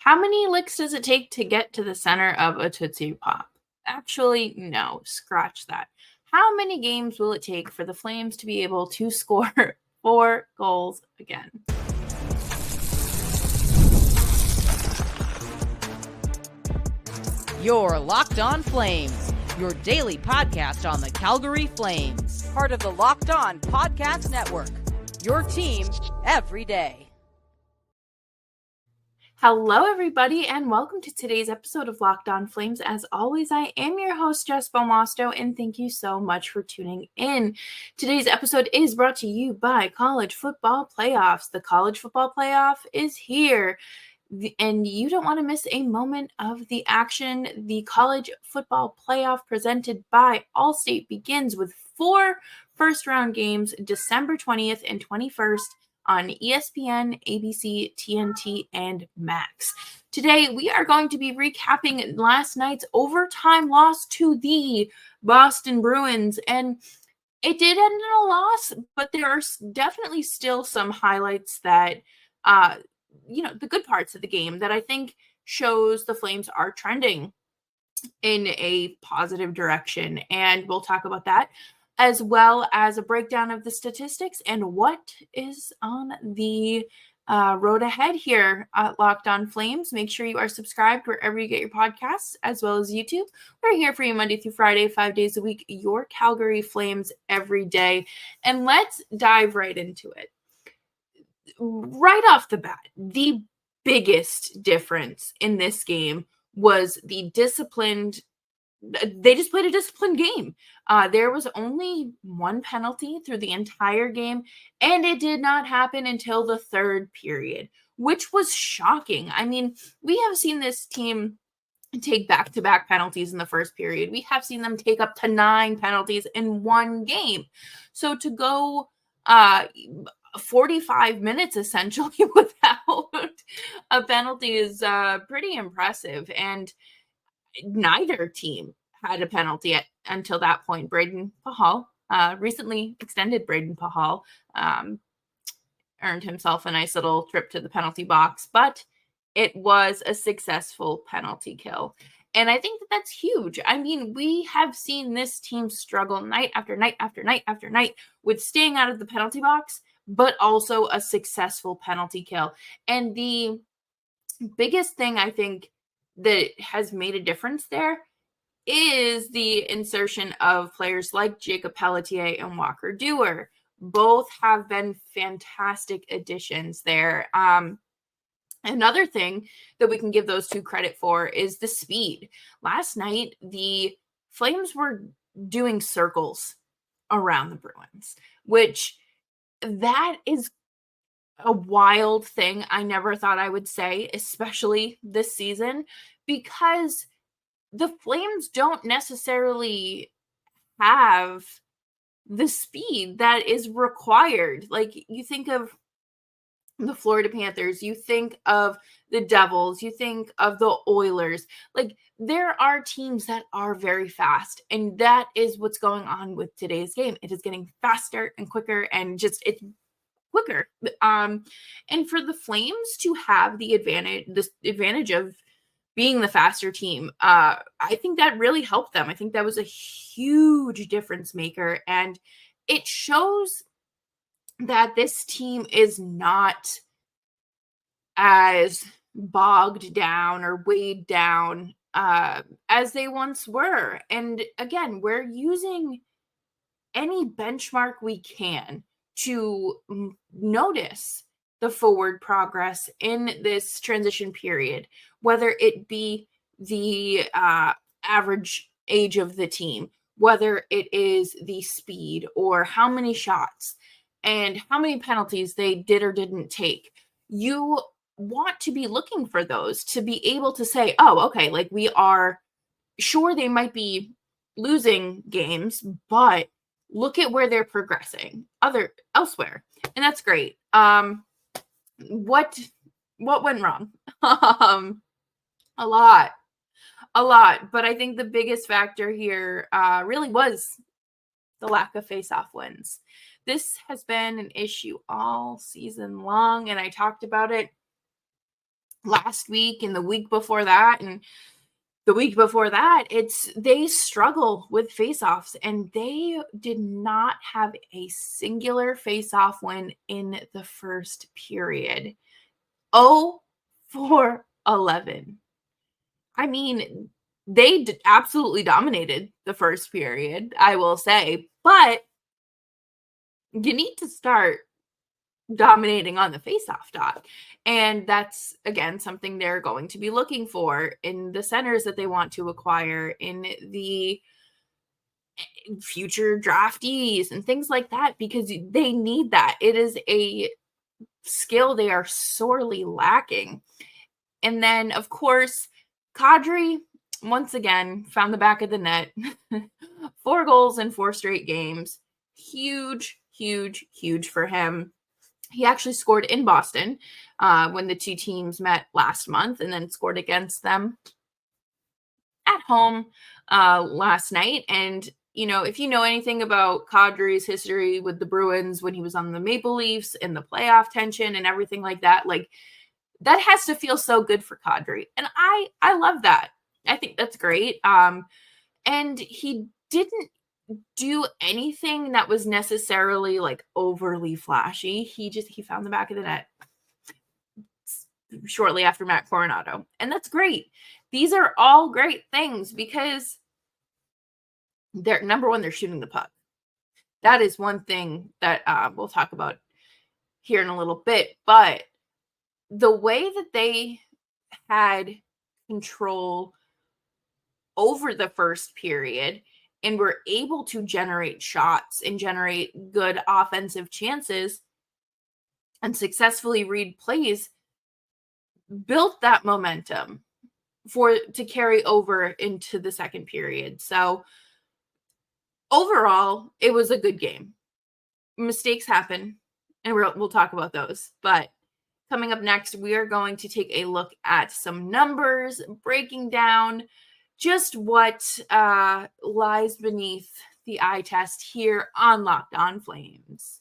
How many licks does it take to get to the center of a Tootsie Pop? Actually, no, scratch that. How many games will it take for the Flames to be able to score 4 goals again? You're Locked On Flames, your daily podcast on the Calgary Flames. Part of the Locked On Podcast Network, your team every day. Hello, everybody, and welcome to today's episode of Locked On Flames. As always, I am your host, Jessica Belmosto, and thank you so much for tuning in. Today's episode is brought to you by College Football Playoffs. The College Football Playoff is here, and you don't want to miss a moment of the action. The College Football Playoff presented by Allstate begins with 4 first-round games, December 20th and 21st, on ESPN, ABC, TNT, and Max. Today, we are going to be recapping last night's overtime loss to the Boston Bruins. And it did end in a loss, but there are definitely still some highlights that, the good parts of the game that I think shows the Flames are trending in a positive direction. And we'll talk about that, as well as a breakdown of the statistics and what is on the road ahead here at Locked On Flames. Make sure you are subscribed wherever you get your podcasts, as well as YouTube. We're here for you Monday through Friday, 5 days a week, your Calgary Flames every day. And let's dive right into it. Right off the bat, the biggest difference in this game was the disciplined. They just played a disciplined game. There was only one penalty through the entire game, and it did not happen until the third period, which was shocking. I mean, we have seen this team take back-to-back penalties in the first period. We have seen them take up to 9 penalties in one game. So to go 45 minutes essentially without a penalty is pretty impressive. And neither team had a penalty until that point. Braden Pahal, recently extended Braden Pahal, earned himself a nice little trip to the penalty box, but it was a successful penalty kill. And I think that that's huge. I mean, we have seen this team struggle night after night after night after night with staying out of the penalty box, but also a successful penalty kill. And the biggest thing I think that has made a difference there is the insertion of players like Jacob Pelletier and Walker Duehr. Both have been fantastic additions there. Another thing that we can give those two credit for is the speed. Last night, the Flames were doing circles around the Bruins, which that is a wild thing I never thought I would say, especially this season, because the Flames don't necessarily have the speed that is required. Like, you think of the Florida Panthers, you think of the Devils, you think of the Oilers. Like, there are teams that are very fast, and that is what's going on with today's game. It is getting faster and quicker, and just it's quicker. And for the Flames to have the advantage of being the faster team, I think that really helped them. I think that was a huge difference maker, and it shows that this team is not as bogged down or weighed down as they once were. And again, we're using any benchmark we can to notice the forward progress in this transition period, whether it be the average age of the team, whether it is the speed or how many shots and how many penalties they did or didn't take. You want to be looking for those to be able to say, oh, okay, like, we are sure they might be losing games, but look at where they're progressing elsewhere. And that's great. What went wrong? A lot. But I think the biggest factor here really was the lack of face-off wins. This has been an issue all season long, and I talked about it last week and the week before that and the week before that, they struggle with faceoffs, and they did not have a singular faceoff win in the first period. 0-for-11. I mean, they absolutely dominated the first period, I will say, but you need to start dominating on the faceoff dot. And that's, again, something they're going to be looking for in the centers that they want to acquire, in the future draftees and things like that, because they need that. It is a skill they are sorely lacking. And then, of course, Kadri, once again, found the back of the net. 4 goals in 4 straight games. Huge, huge, huge for him. He actually scored in Boston when the two teams met last month, and then scored against them at home last night. And, if you know anything about Kadri's history with the Bruins when he was on the Maple Leafs and the playoff tension and everything like that that has to feel so good for Kadri. And I love that. I think that's great. And he didn't do anything that was necessarily like overly flashy. He found the back of the net shortly after Matt Coronato. And that's great. These are all great things because they're, number one, they're shooting the puck. That is one thing that we'll talk about here in a little bit. But the way that they had control over the first period and were able to generate shots and generate good offensive chances and successfully read plays built that momentum to carry over into the second period. So overall, it was a good game. Mistakes happen, and we'll talk about those. But coming up next, we are going to take a look at some numbers, breaking down just what lies beneath the eye test here on Locked On Flames.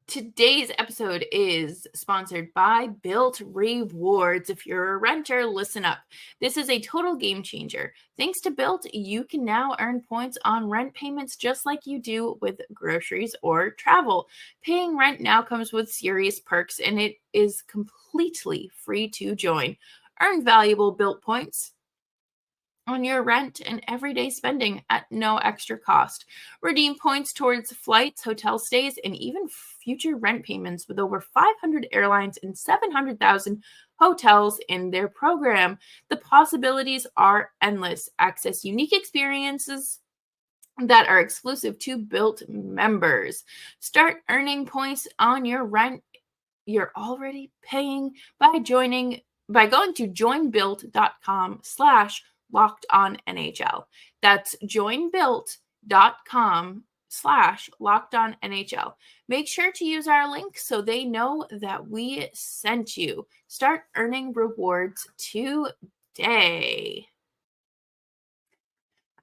Today's episode is sponsored by Built Rewards. If you're a renter, listen up. This is a total game changer. Thanks to Built, you can now earn points on rent payments just like you do with groceries or travel. Paying rent now comes with serious perks, and it is completely free to join. Earn valuable Built points on your rent and everyday spending at no extra cost. Redeem points towards flights, hotel stays, and even future rent payments with over 500 airlines and 700,000 hotels in their program. The possibilities are endless. Access unique experiences that are exclusive to Built members. Start earning points on your rent you're already paying by going to joinbuilt.com/LockedOnNHL. That's joinbuilt.com/LockedOnNHL. Make sure to use our link so they know that we sent you. Start earning rewards today.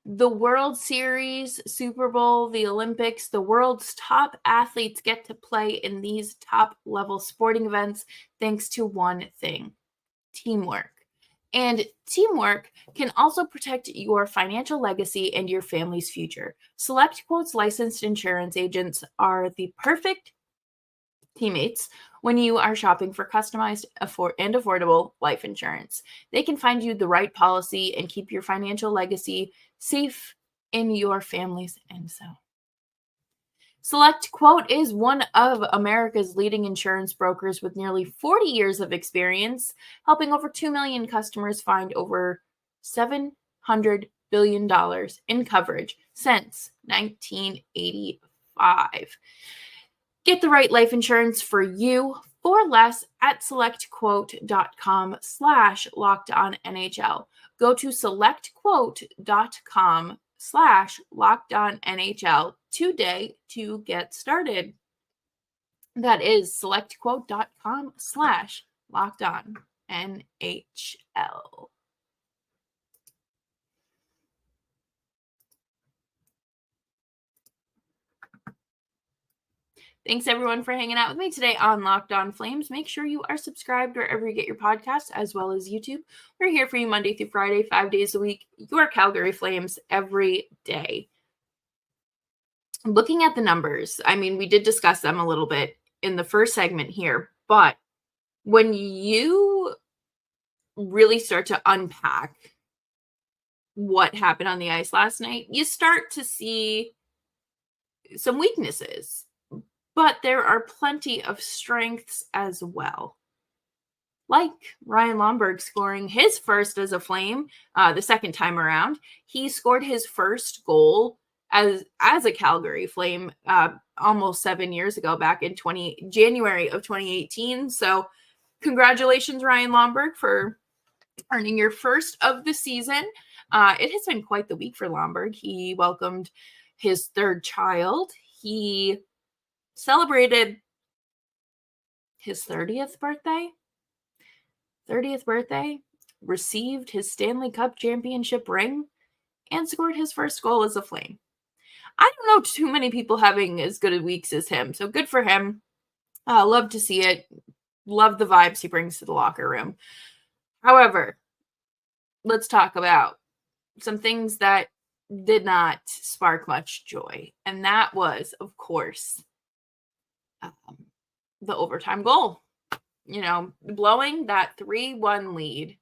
The World Series, Super Bowl, the Olympics, the world's top athletes get to play in these top-level sporting events thanks to one thing: teamwork. And teamwork can also protect your financial legacy and your family's future. Select Quote's licensed insurance agents are the perfect teammates when you are shopping for customized and affordable life insurance. They can find you the right policy and keep your financial legacy safe in your family's end zone. Select Quote is one of America's leading insurance brokers with nearly 40 years of experience, helping over 2 million customers find over $700 billion in coverage since 1985. Get the right life insurance for you for less at selectquote.com/LockedOnNHL. Go to selectquote.com/LockedOnNHL today to get started. That is selectquote.com/LockedOnNHL. Thanks, everyone, for hanging out with me today on Locked On Flames. Make sure you are subscribed wherever you get your podcasts, as well as YouTube. We're here for you Monday through Friday, 5 days a week. Your Calgary Flames every day. Looking at the numbers, I mean, we did discuss them a little bit in the first segment here, but when you really start to unpack what happened on the ice last night, you start to see some weaknesses, but there are plenty of strengths as well. Like Ryan Lomberg scoring his first as a Flame the second time around. He scored his first goal as a Calgary Flame almost 7 years ago, back in January of 2018. So congratulations, Ryan Lomberg, for earning your first of the season. It has been quite the week for Lomberg. He welcomed his third child. He celebrated his 30th birthday, received his Stanley Cup championship ring, and scored his first goal as a Flame. I don't know too many people having as good of weeks as him, so good for him. Love to see it. Love the vibes he brings to the locker room. However, let's talk about some things that did not spark much joy, and that was, of course, the overtime goal. You know, blowing that 3-1 lead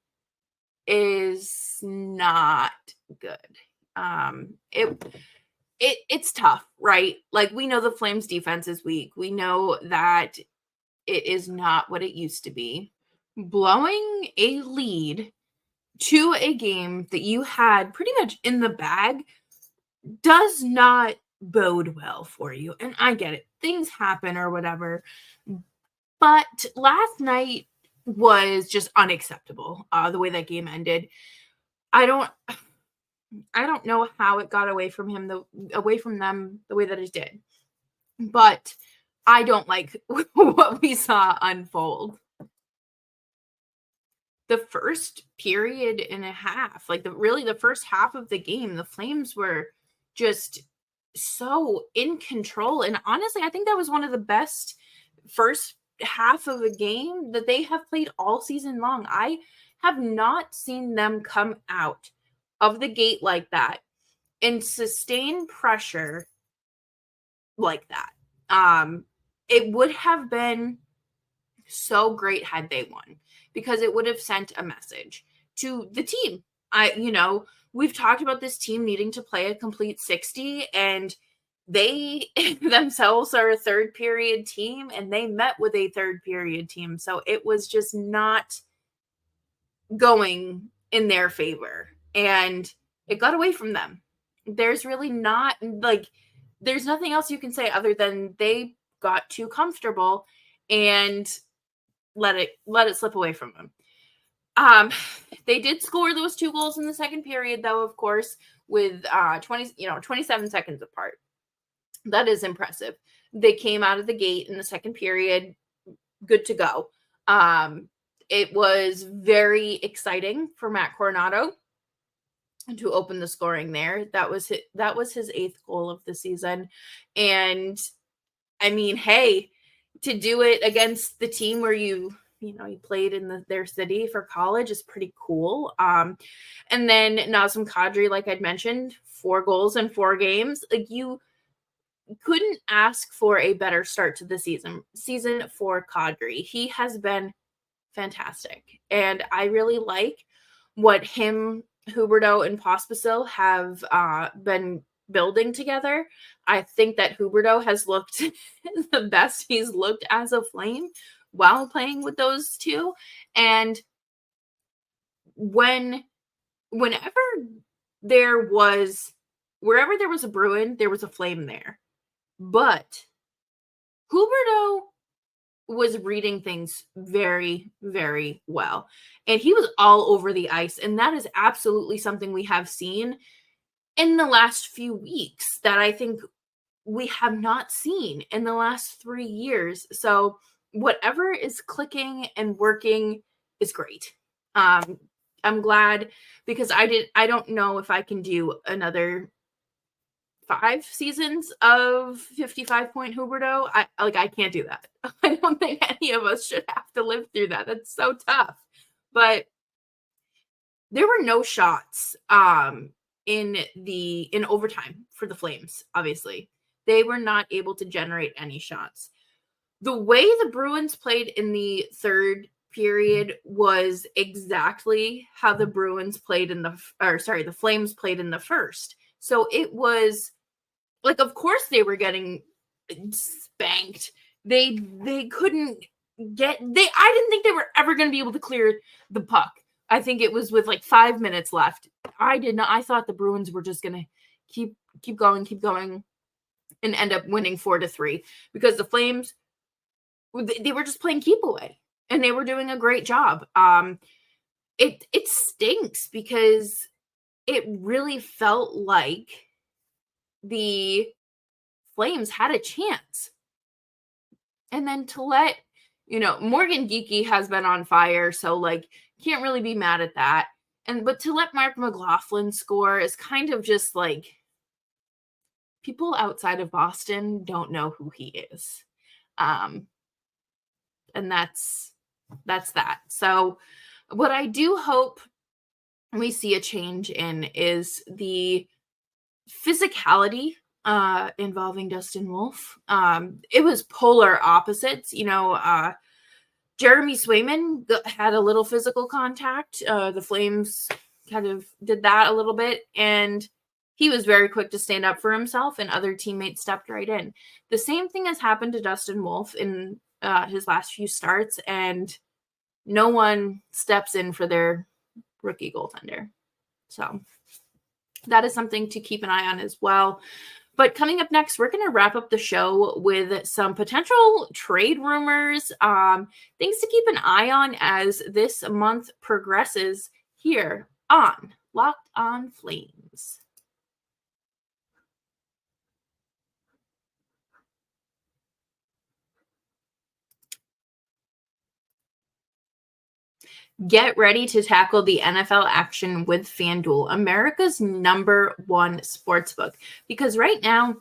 is not good. It's tough, right? Like, we know the Flames defense is weak. We know that it is not what it used to be. Blowing a lead to a game that you had pretty much in the bag does not bode well for you. And I get it. Things happen or whatever. But last night was just unacceptable, the way that game ended. I don't know how it got away from them the way that it did. But I don't like what we saw unfold. The first period and a half, like the first half of the game, the Flames were just so in control. And honestly, I think that was one of the best first half of a game that they have played all season long. I have not seen them come out of the gate like that and sustain pressure like that. It would have been so great had they won, because it would have sent a message to the team. We've talked about this team needing to play a complete 60, and they themselves are a third period team, and they met with a third period team. So it was just not going in their favor, and it got away from them. There's really not, there's nothing else you can say other than they got too comfortable and let it slip away from them. They did score those 2 goals in the second period, though, of course, with 27 seconds apart. That is impressive. They came out of the gate in the second period good to go. It was very exciting for Matt Coronato to open the scoring there. That was his 8th goal of the season. And I mean, hey, to do it against the team where you played in their city for college is pretty cool. And then Nazem Kadri, like I'd mentioned, 4 goals in 4 games. Like, you couldn't ask for a better start to the season for Kadri. He has been fantastic. And I really like what him, Huberdeau, and Pospisil have been building together. I think that Huberdeau has looked the best he's looked as a Flame while playing with those two. And wherever there was a Bruin, there was a Flame there. But Huberdeau was reading things very, very well. And he was all over the ice. And that is absolutely something we have seen in the last few weeks that I think we have not seen in the last 3 years. So whatever is clicking and working is great. I'm glad, because I don't know if I can do another 5 seasons of 55-point Huberto. I can't do that. I don't think any of us should have to live through that. That's so tough. But there were no shots in overtime for the Flames, obviously. They were not able to generate any shots. The way the Bruins played in the third period was exactly how the Flames played in the first. So it was like, of course they were getting spanked. They couldn't I didn't think they were ever going to be able to clear the puck. I think it was with like 5 minutes left. I thought the Bruins were just going to keep going and end up winning 4-3 because the Flames, they were just playing keep away and they were doing a great job. It stinks because it really felt like the Flames had a chance. And then to let, Morgan Geekie has been on fire, so like can't really be mad at that. But to let Mark McLaughlin score is kind of just like people outside of Boston don't know who he is. And that's that. So what I do hope we see a change in is the physicality involving Dustin Wolf. It was polar opposites. Jeremy Swayman had a little physical contact. The Flames kind of did that a little bit, and he was very quick to stand up for himself, and other teammates stepped right in. The same thing has happened to Dustin Wolf in his last few starts, and no one steps in for their rookie goaltender. So that is something to keep an eye on as well. But coming up next, we're going to wrap up the show with some potential trade rumors, things to keep an eye on as this month progresses here on Locked On Flames. Get ready to tackle the NFL action with FanDuel, America's #1 sportsbook. Because right now,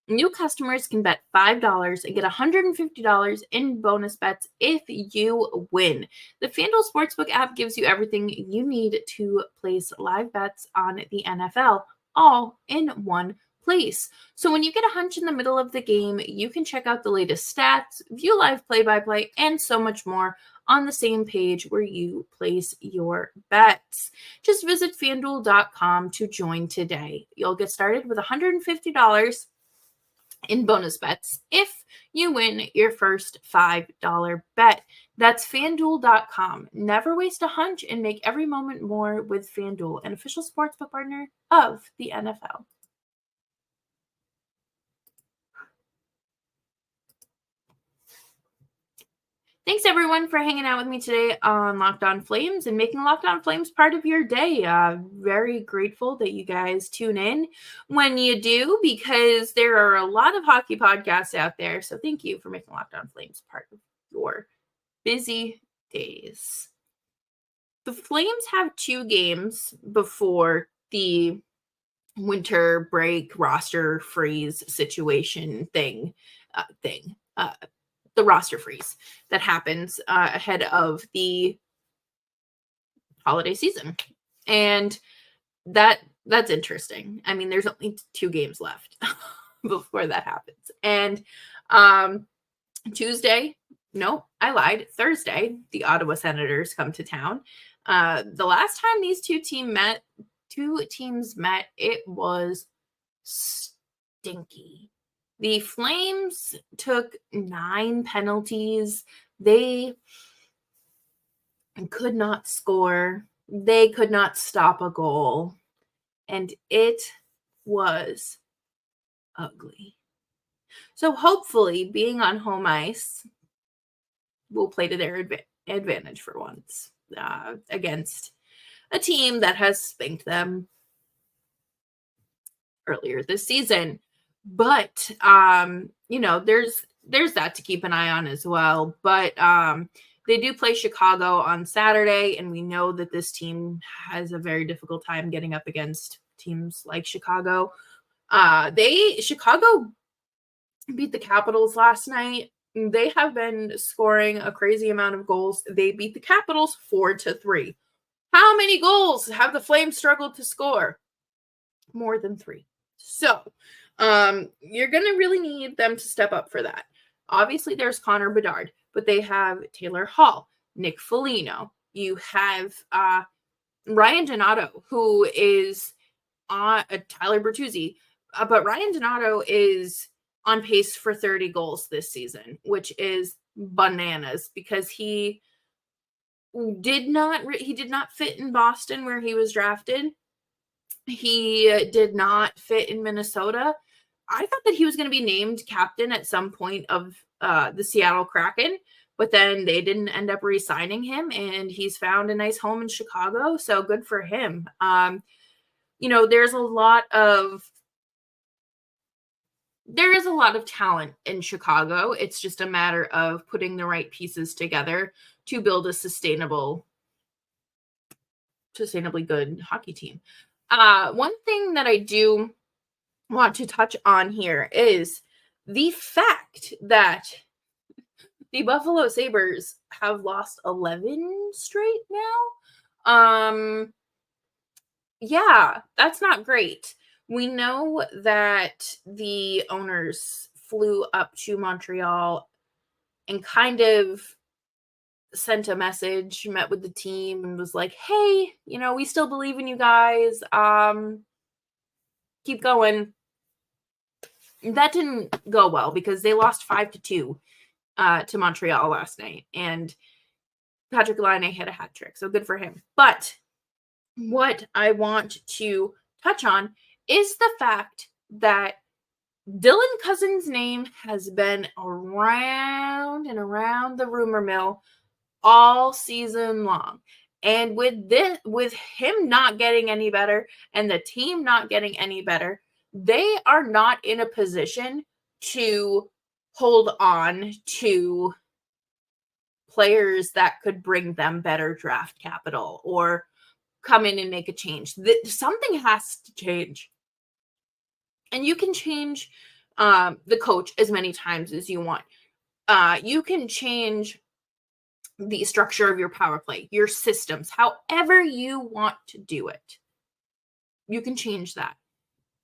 new customers can bet $5 and get $150 in bonus bets if you win. The FanDuel Sportsbook app gives you everything you need to place live bets on the NFL, all in one place. So when you get a hunch in the middle of the game, you can check out the latest stats, view live play-by-play, and so much more on the same page where you place your bets. Just visit FanDuel.com to join today. You'll get started with $150 in bonus bets if you win your first $5 bet. That's FanDuel.com. Never waste a hunch and make every moment more with FanDuel, an official sportsbook partner of the NFL. Thanks, everyone, for hanging out with me today on Locked On Flames and making Locked On Flames part of your day. Very grateful that you guys tune in when you do, because there are a lot of hockey podcasts out there. So thank you for making Locked On Flames part of your busy days. The Flames have 2 games before the winter break roster freeze situation thing. The roster freeze that happens ahead of the holiday season. And that's interesting. I mean, there's only 2 games left before that happens. And Thursday, the Ottawa Senators come to town. The last time these two teams met, it was stinky. The Flames took 9 penalties. They could not score. They could not stop a goal. And it was ugly. So hopefully, being on home ice will play to their advantage for once against a team that has spanked them earlier this season. But, there's that to keep an eye on as well. But they do play Chicago on Saturday, and we know that this team has a very difficult time getting up against teams like Chicago. Chicago beat the Capitals last night. They have been scoring a crazy amount of goals. They beat the Capitals 4-3. How many goals have the Flames struggled to score? More than 3. So, you're going to really need them to step up for that. Obviously, there's Connor Bedard, but they have Taylor Hall, Nick Foligno. You have Ryan Donato, who is Tyler Bertuzzi. But Ryan Donato is on pace for 30 goals this season, which is bananas because he did not fit in Boston where he was drafted. He did not fit in Minnesota. I thought that he was going to be named captain at some point of the Seattle Kraken, but then they didn't end up re-signing him, and he's found a nice home in Chicago, so good for him. There's a lot of talent in Chicago. It's just a matter of putting the right pieces together to build a sustainably good hockey team. One thing that I do want to touch on here is the fact that the Buffalo Sabres have lost 11 straight now. Yeah, that's not great. We know that the owners flew up to Montreal and kind of sent a message, met with the team, and was like, hey, we still believe in you guys. Keep going. That didn't go well because they lost 5-2 to Montreal last night. And Patrick Laine hit a hat trick, so good for him. But what I want to touch on is the fact that Dylan Cousins' name has been around and around the rumor mill all season long. And with him not getting any better and the team not getting any better, they are not in a position to hold on to players that could bring them better draft capital or come in and make a change. Something has to change. And you can change the coach as many times as you want. You can change the structure of your power play, your systems, however you want to do it. You can change that.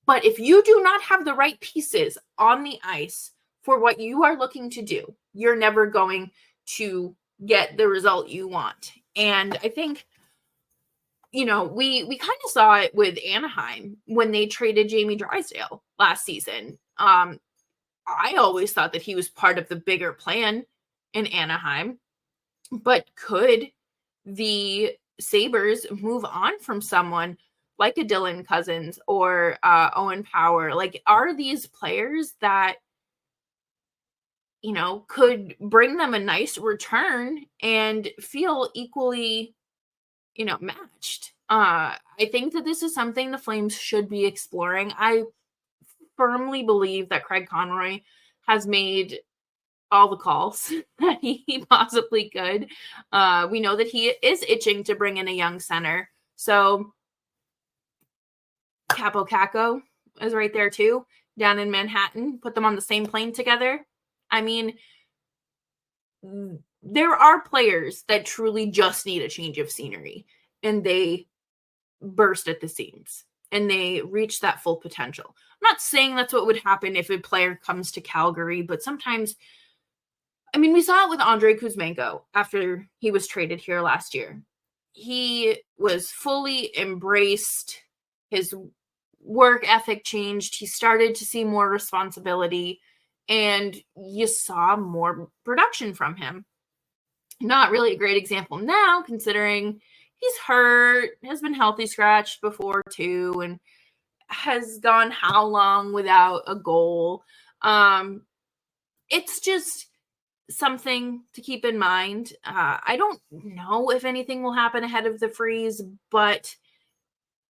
But if you do not have the right pieces on the ice for what you are looking to do, you're never going to get the result you want. And I think, we kind of saw it with Anaheim when they traded Jamie Drysdale last season. I always thought that he was part of the bigger plan in Anaheim. But could the Sabres move on from someone like a Dylan Cousins or Owen Power? Like, are these players that, could bring them a nice return and feel equally, matched? I think that this is something the Flames should be exploring. I firmly believe that Craig Conroy has made all the calls that he possibly could. We know that he is itching to bring in a young center. So Capo Caco is right there too, down in Manhattan. Put them on the same plane together. I mean, there are players that truly just need a change of scenery, and they burst at the seams and they reach that full potential. I'm not saying that's what would happen if a player comes to Calgary, but sometimes, we saw it with Andrei Kuzmenko after he was traded here last year. He was fully embraced. His work ethic changed. He started to see more responsibility, and you saw more production from him. Not really a great example now, considering he's hurt, has been healthy scratched before too, and has gone how long without a goal. It's just something to keep in mind. I don't know if anything will happen ahead of the freeze, but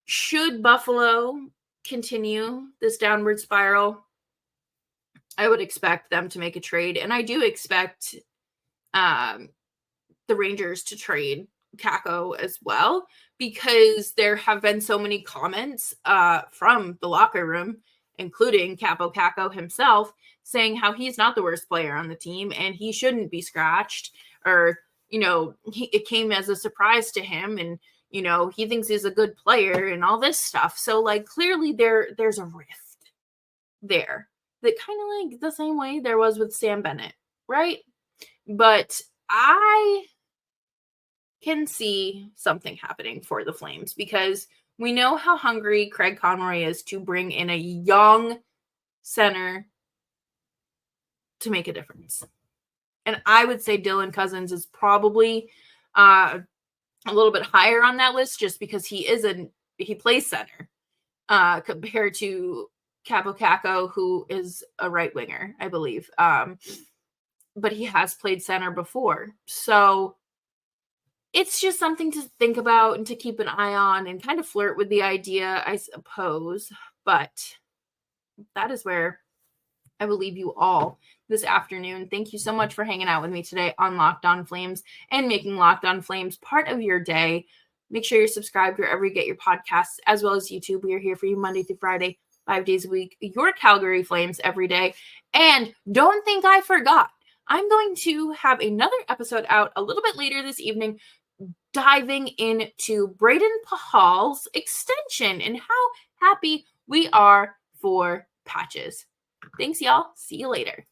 should Buffalo continue this downward spiral, I would expect them to make a trade. And I do expect the Rangers to trade Kako as well, because there have been so many comments from the locker room including Capo Caco himself, saying how he's not the worst player on the team and he shouldn't be scratched, or, it came as a surprise to him, and, he thinks he's a good player and all this stuff. So, like, clearly there's a rift there that kind of like the same way there was with Sam Bennett, right? But I can see something happening for the Flames because we know how hungry Craig Conroy is to bring in a young center to make a difference. And I would say Dylan Cousins is probably a little bit higher on that list just because he plays center compared to Capo Caco, who is a right winger, I believe. But he has played center before. So it's just something to think about and to keep an eye on and kind of flirt with the idea, I suppose. But that is where I will leave you all this afternoon. Thank you so much for hanging out with me today on Locked On Flames and making Locked On Flames part of your day. Make sure you're subscribed wherever you get your podcasts, as well as YouTube. We are here for you Monday through Friday, 5 days a week, your Calgary Flames every day. And don't think I forgot. I'm going to have another episode out a little bit later this evening, diving into Brayden Pahal's extension and how happy we are for Patches. Thanks, y'all. See you later.